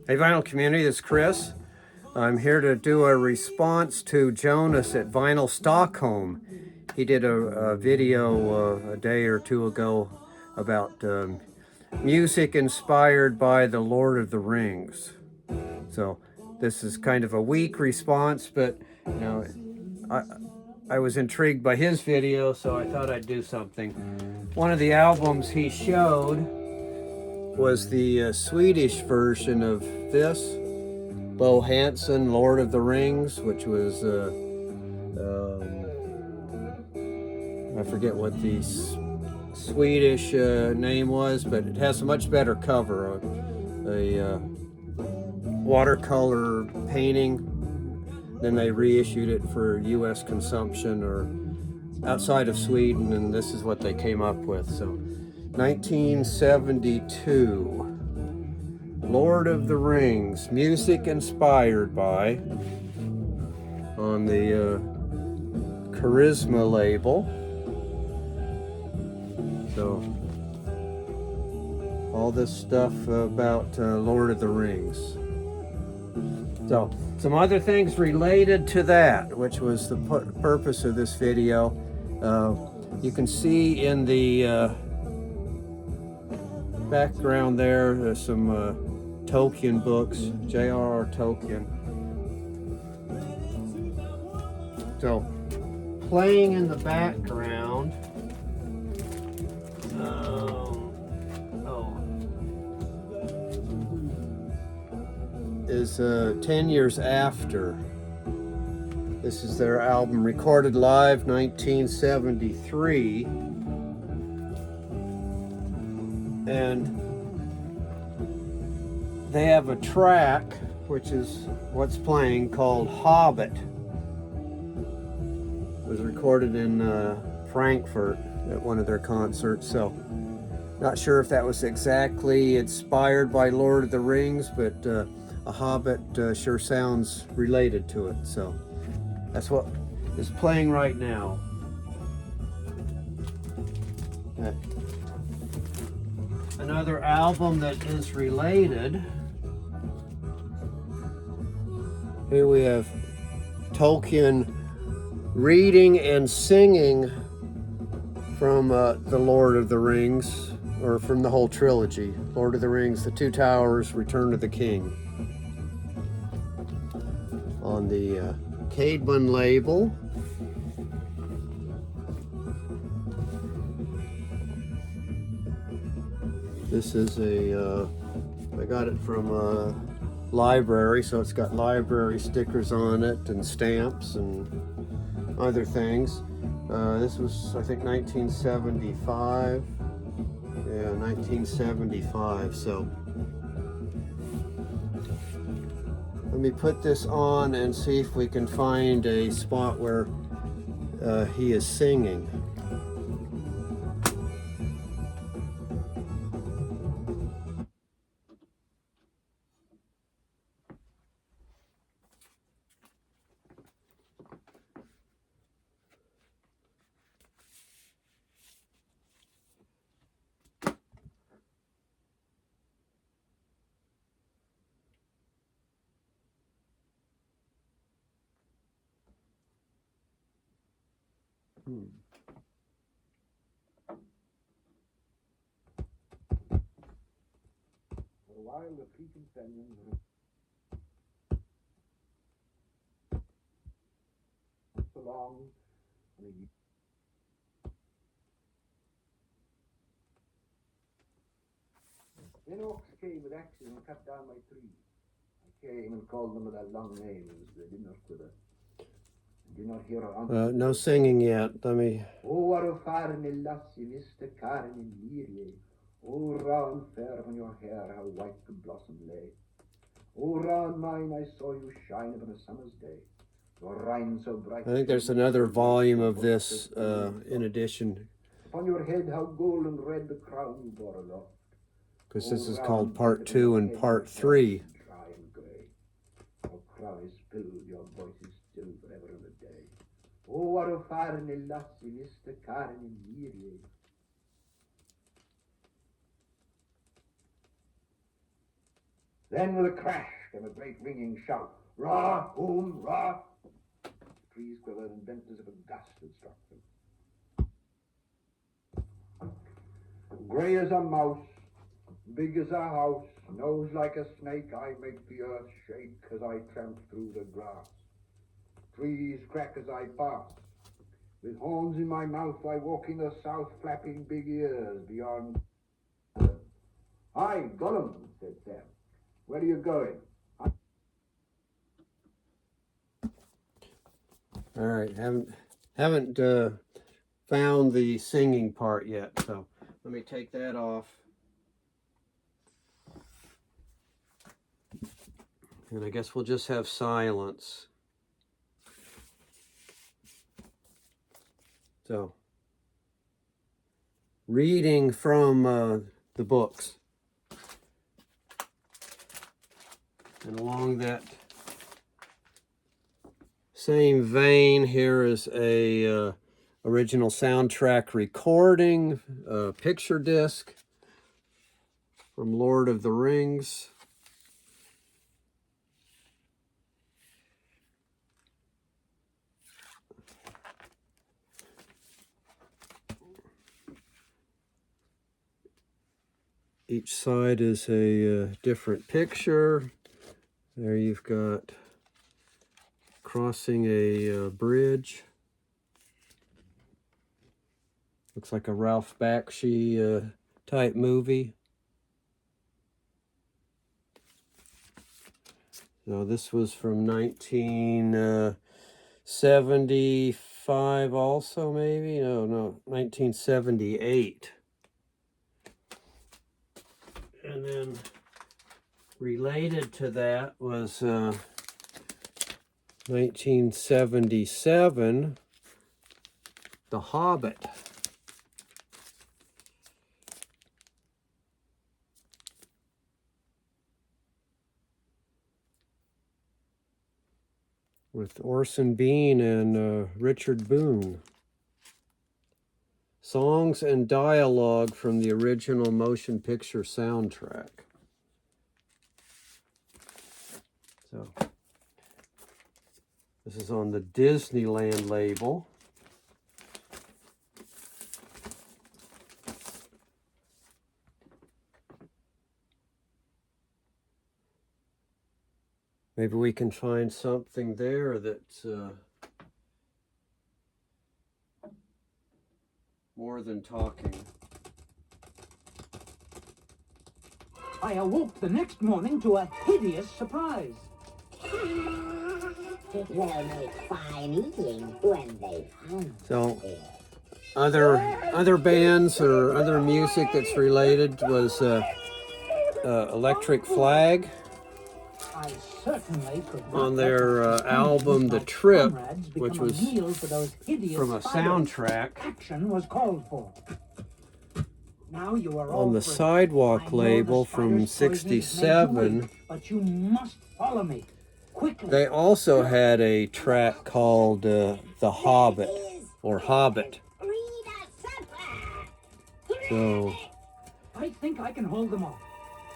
Hey Vinyl community, this is Chris. I'm here to do a response to Jonas at Vinyl Stockholm. He did a video a day or two ago about music inspired by the Lord of the Rings. So this is kind of a weak response, but you know, I was intrigued by his video, so I thought I'd do something. One of the albums he showed was the Swedish version of this, Bo Hansen, Lord of the Rings, which was, I forget what the Swedish name was, but it has a much better cover, a watercolor painting. Then they reissued it for US consumption or outside of Sweden, and this is what they came up with. So 1972. Lord of the Rings, music inspired by, on the Charisma label. So all this stuff about Lord of the Rings. So some other things related to that, which was the purpose of this video. You can see in the background there's some Tolkien books, J.R.R. Tolkien. So, playing in the background, is 10 years after. This is their album recorded live 1973. And they have a track, which is what's playing, called Hobbit. It was recorded in Frankfurt at one of their concerts, so not sure if that was exactly inspired by Lord of the Rings, but a Hobbit sure sounds related to it, so that's what is playing right now. Okay. Another album that is related. Here we have Tolkien reading and singing from the Lord of the Rings, or from the whole trilogy. Lord of the Rings, The Two Towers, Return of the King. On the Caedmon label. This is I got it from a library, so it's got library stickers on it and stamps and other things. This was, I think, 1975. Yeah, 1975, so let me put this on and see if we can find a spot where he is singing. For a while the three companions walked along the then orcs came with axes and cut down my tree. I came and called them with their long names. They did not quiver. Did not hear No singing yet. Let me. Oh, what a far in lassie, Mr. Karen in Leary. Oh, round fair on your hair, how white the blossom lay. Oh, round mine, I saw you shine upon a summer's day. Your rhyme so bright. I think there's another volume of this in addition. Upon your head, how gold and red the crown you bore aloft. Because this is called Part 2 and Part 3. Dry and grey. Your crown is spilled, your voice is still forever and a day. Oh, what a far in lassie, Mr. Karen in Leary. Then with a crash came a great ringing shout. Rah, boom, rah. The trees quivered and bent as if a gust had struck them. Grey as a mouse, big as a house, nose like a snake, I make the earth shake as I tramp through the grass. Trees crack as I pass. With horns in my mouth, I walk in the south, flapping big ears beyond. Hi, Gollum, said Sam. Where are you going? All right, haven't found the singing part yet, so let me take that off. And I guess we'll just have silence. So, reading from the books. And along that same vein, here is a original soundtrack recording, picture disc from Lord of the Rings. Each side is a different picture. There you've got crossing a bridge. Looks like a Ralph Bakshi type movie. So this was from 1975 also, maybe? No, 1978. And then related to that was 1977, The Hobbit. With Orson Bean and Richard Boone. Songs and dialogue from the original motion picture soundtrack. So, this is on the Disneyland label. Maybe we can find something there that's more than talking. I awoke the next morning to a hideous surprise. It will make fine eating when they find So, it. other bands or other music that's related was Electric Flag I certainly could not on let their my companions, album The my Trip, comrades, which become a was meal for those hideous from a spiders. soundtrack. Action was called for. Now you are all On the free. I Sidewalk know label the from spider's poison has made you '67, weak, but you must follow me quickly. they also had a track called The Hobbit, or Hobbit. Read a supper. So, I think I can hold them off.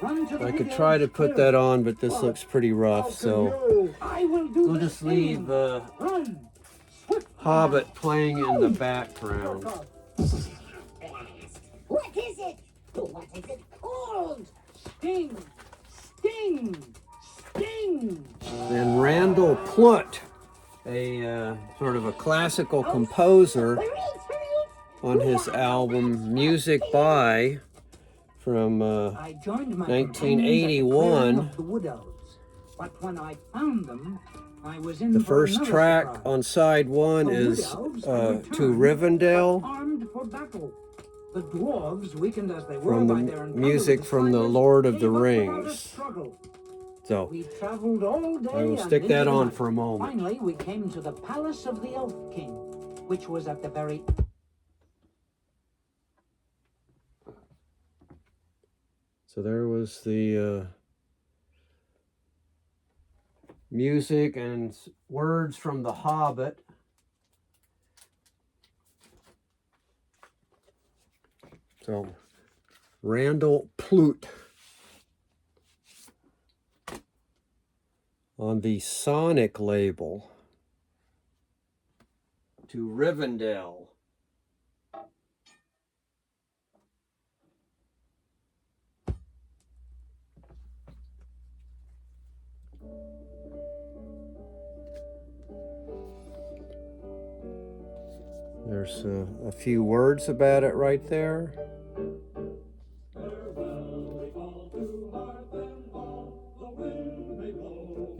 Run to the I could big try to elves put clearly. that on, but this looks pretty rough, so I will do we'll the just singing. leave Run. Swift. Hobbit playing in the background. Blast. What is it? What is it called? Sting. Sting. Sting. Then Randall Plutt, a sort of a classical composer, on his album Music By from I joined my 1981. of the Wood Elves, but when I found them, I was in The for first another track surprise. on side one The is Wood Elves had To returned, Rivendell, armed for battle. The dwarves, weakened as they were from the by their encounter music with the from the spiders, Lord of the gave up without a Rings. struggle. So We traveled all day I will and stick into that the on night. for a moment. Finally, we came to the palace of the Elf King, which was at the very So there was the music and words from The Hobbit. So Randall Plutt. on the Sonic label to Rivendell. There's a few words about it right there.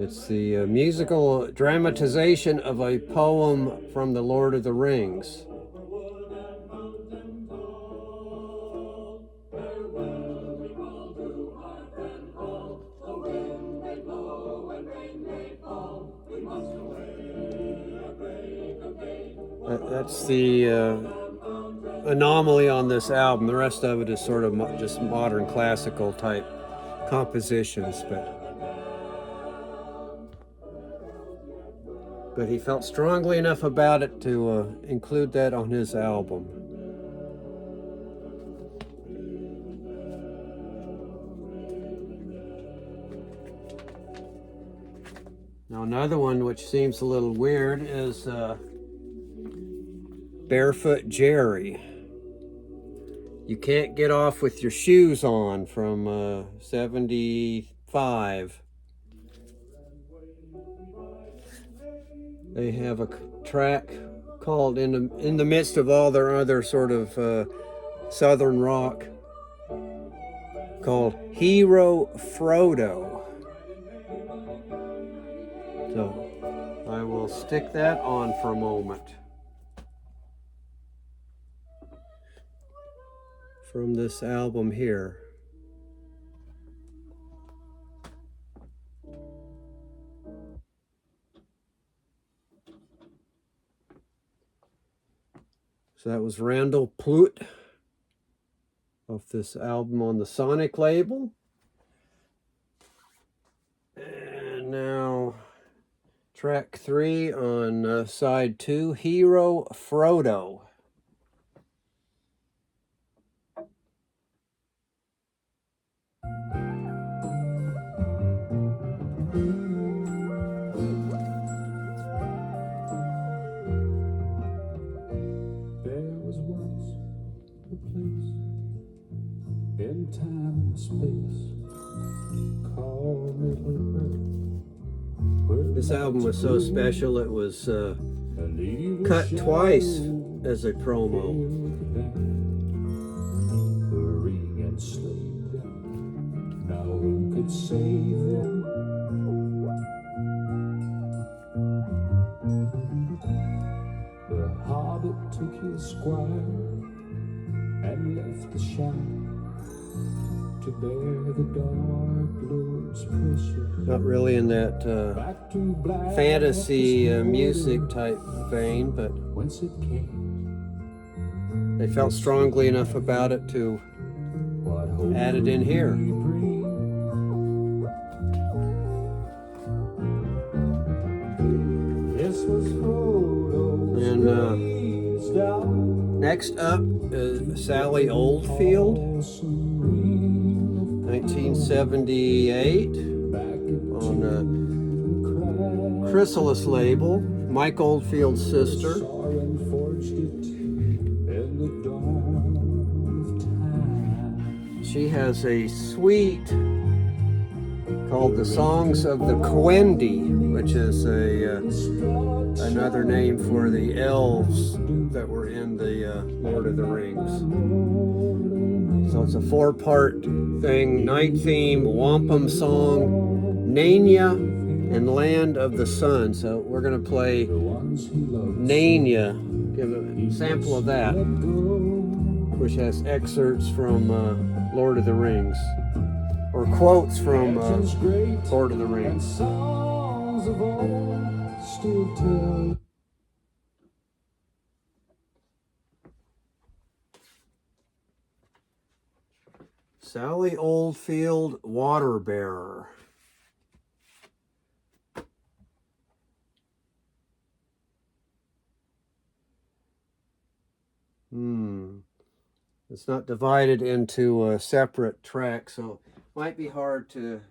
It's the musical dramatization of a poem from The Lord of the Rings. That's the anomaly on this album. The rest of it is sort of just modern classical type compositions, but he felt strongly enough about it to include that on his album. Now another one which seems a little weird is Barefoot Jerry. You Can't Get Off With Your Shoes On from 75. They have a track called in the midst of all their other sort of southern rock called Hero Frodo. So I will stick that on for a moment. From this album here. So that was Randall Plutt off this album on the Sonic label. And now track 3 on side 2, Hero Frodo. In time and space, call Middle Earth. This album was so special it was cut twice as a promo. Hurry and slay them. Now who could save them? The Hobbit took his squire and left the shire to bear the Dark Lord's pressure. Not really in that fantasy music type vein, but Whence it came, they felt strongly enough about it to what hope add it in here. we bring. This was Frodo's And raised out next up is Sally Oldfield, 1978, on Chrysalis label, Mike Oldfield's sister. and forged it in the dawn of time. She has a suite called The Songs of the Quendi, which is another name for the elves that were in the Lord of the Rings. So it's a 4-part thing: Night Theme, Wampum Song, Narnia, and Land of the Sun. So we're going to play Narnia, give a sample of that, which has excerpts from Lord of the Rings, or quotes from Lord of the Rings. Songs of old still tell. Sally Oldfield, Water Bearer. It's not divided into a separate track, so might be hard to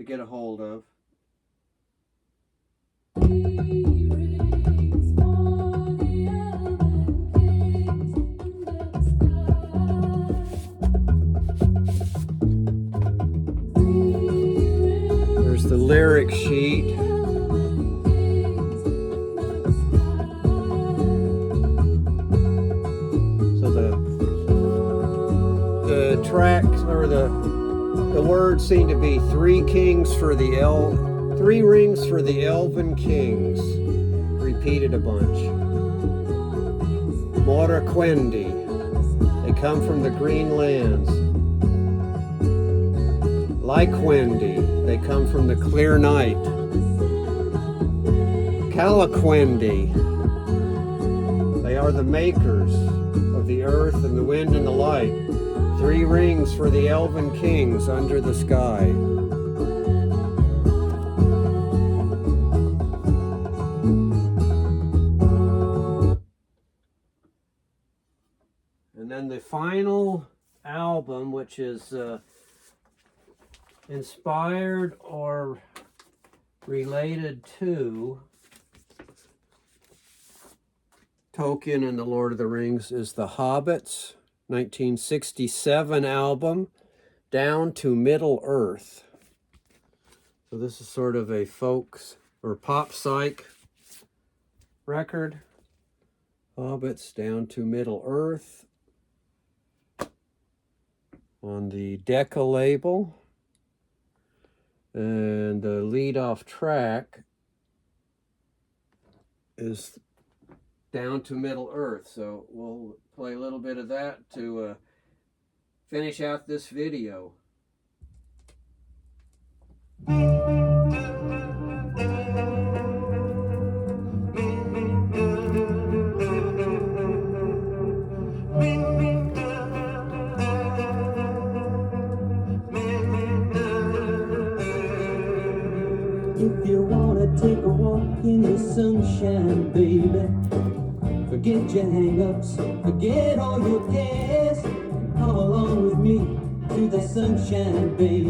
get a hold of. There's the lyric sheet. So the tracks or the words seem to be three rings for the elven kings. Repeated a bunch. Moraquendi. They come from the green lands. Lyquendi. They come from the clear night. Calaquendi. They are the makers of the earth and the wind and the light. Three rings for the elven kings under the sky. And then the final album, which is inspired or related to Tolkien and the Lord of the Rings, is The Hobbit's 1967 album, Down to Middle Earth. So this is sort of a folks or pop psych record. Hobbits, Down to Middle Earth, on the Decca label. And the lead-off track is Down to Middle Earth. So we'll play a little bit of that to finish out this video. If you wanna take a walk in the sunshine, baby, forget your hang-ups, forget all your cares. Come along with me to the sunshine, baby.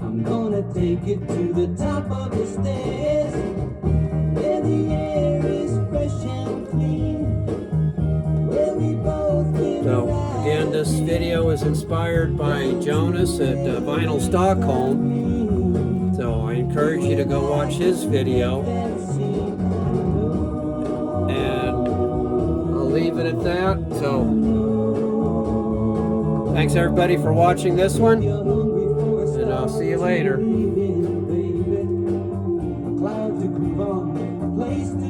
I'm gonna take you to the top of the stairs, where the air is fresh and clean, where we both can So again, this video is inspired by Jonas at Vinyl Stockholm. So I encourage you to go watch his video. And I'll leave it at that. So thanks everybody for watching this one. And I'll see you later. A cloud to groove on, a place to